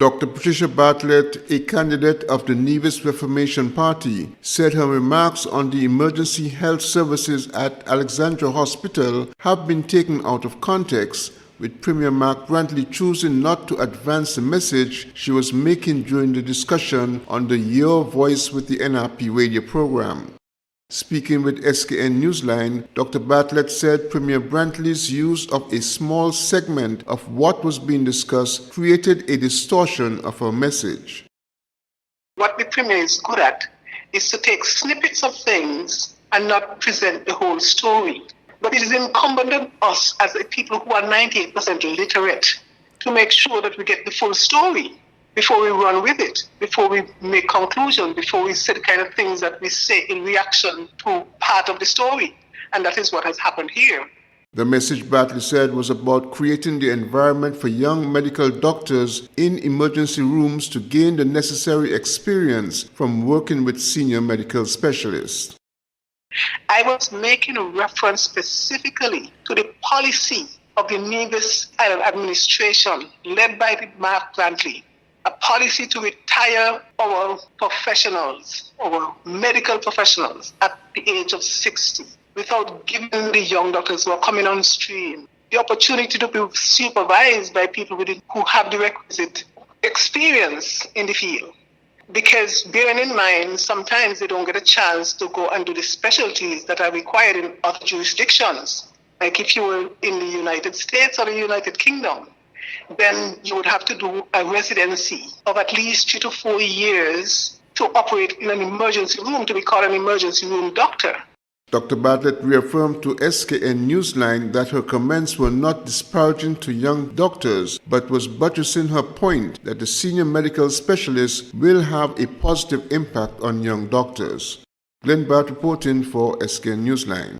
Dr. Patricia Bartlette, a candidate of the Nevis Reformation Party, said her remarks on the emergency health services at Alexandra Hospital have been taken out of context, with Premier Mark Brantley choosing not to advance the message she was making during the discussion on the Your Voice with the NRP radio program. Speaking with SKN Newsline, Dr. Bartlette said Premier Brantley's use of a small segment of what was being discussed created a distortion of her message. What the Premier is good at is to take snippets of things and not present the whole story. But it is incumbent on us as a people who are 98% literate to make sure that we get the full story before we run with it, before we make conclusions, before we say the kind of things that we say in reaction to part of the story. And that is what has happened here. The message Bartley said was about creating the environment for young medical doctors in emergency rooms to gain the necessary experience from working with senior medical specialists. I was making a reference specifically to the policy of the Nevis administration led by the Mark Brantley, a policy to retire our professionals, our medical professionals at the age of 60 without giving the young doctors who are coming on stream the opportunity to be supervised by people who have the requisite experience in the field. Because bearing in mind, sometimes they don't get a chance to go and do the specialties that are required in other jurisdictions. Like if you were in the United States or the United Kingdom, then you would have to do a residency of at least 3 to 4 years to operate in an emergency room, to be called an emergency room doctor. Dr. Bartlette reaffirmed to SKN Newsline that her comments were not disparaging to young doctors, but was buttressing her point that the senior medical specialists will have a positive impact on young doctors. Glenn Bart reporting for SKN Newsline.